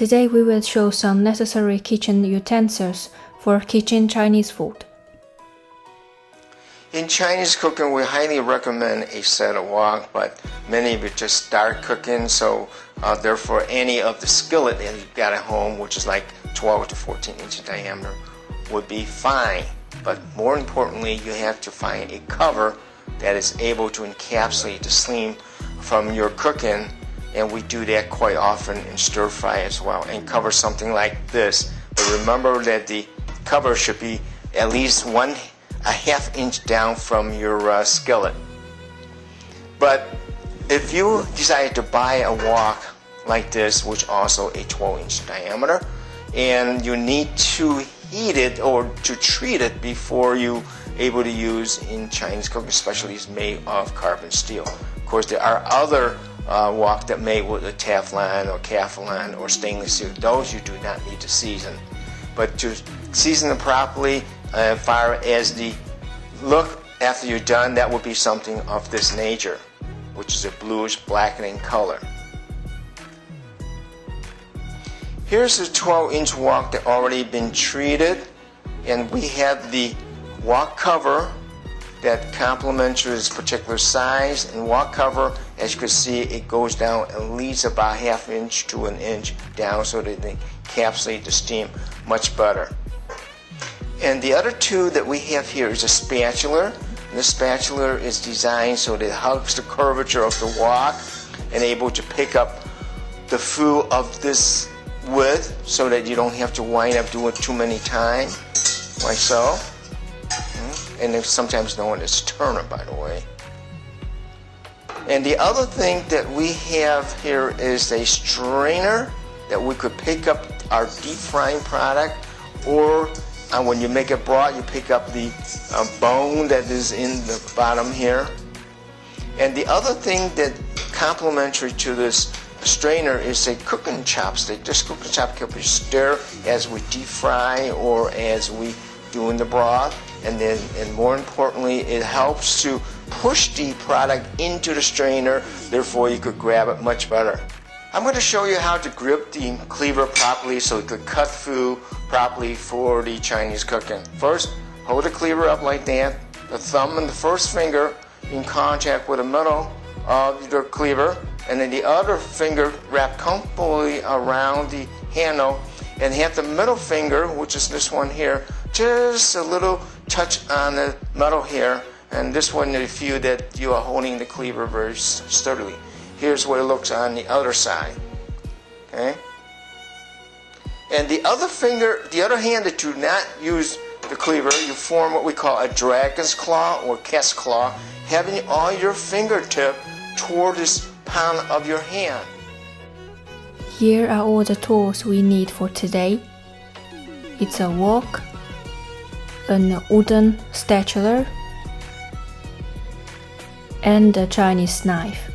Today we will show some necessary kitchen utensils for kitchen Chinese food. In Chinese cooking, we highly recommend a set of wok, but many of you just start cooking, so therefore any of the skillet that you've got at home, which is like 12 to 14 inch diameter, would be fine. But more importantly, you have to find a cover that is able to encapsulate the steam from your cooking, and we do that quite often in stir fry as well, and cover something like this. But remember that the cover should be at least a half inch down from your skillet. But if you decide to buy a wok like this, which also a 12-inch diameter, and you need to heat it or to treat it before you able to use in Chinese cooking, especially is made of carbon steel. Of course, there are other wok that made with a Teflon or Kevlar or stainless steel. Those you do not need to season. But to season them properly, as far as the look after you're done, that would be something of this nature, which is a bluish blackening color. Here's a 12-inch wok that already been treated, and we have the wok cover that complements this particular size. And wok cover, as you can see, it goes down at least about half inch to an inch down so that they encapsulate the steam much better. And the other two that we have here is a spatula. And the spatula is designed so that it hugs the curvature of the wok and able to pick up the food of this width so that you don't have to wind up doing too many times, like so. And it's sometimes known as turner, by the way. And the other thing that we have here is a strainer that we could pick up our deep frying product, or when you make a broth, you pick up the bone that is in the bottom here. And the other thing that complementary to this strainer is a cooking chopstick. This cooking chopstick can be stirred as we deep fry or as we do in the broth. And more importantly, it helps to push the product into the strainer, therefore you could grab it much better. I'm going to show you how to grip the cleaver properly so it could cut food properly for the Chinese cooking. First, hold the cleaver up like that. The thumb and the first finger in contact with the middle of your cleaver, and then the other finger wrapped comfortably around the handle, and have the middle finger, which is this one here, just a little touch on the metal here, and this one you feel that you are holding the cleaver very sturdily. Here's what it looks on the other side. Okay? And the other finger, the other hand that you do not use the cleaver, you form what we call a dragon's claw or cat's claw, having all your fingertip toward this palm of your hand. Here are all the tools we need for today. It's a wok, a wooden spatula, and a Chinese knife.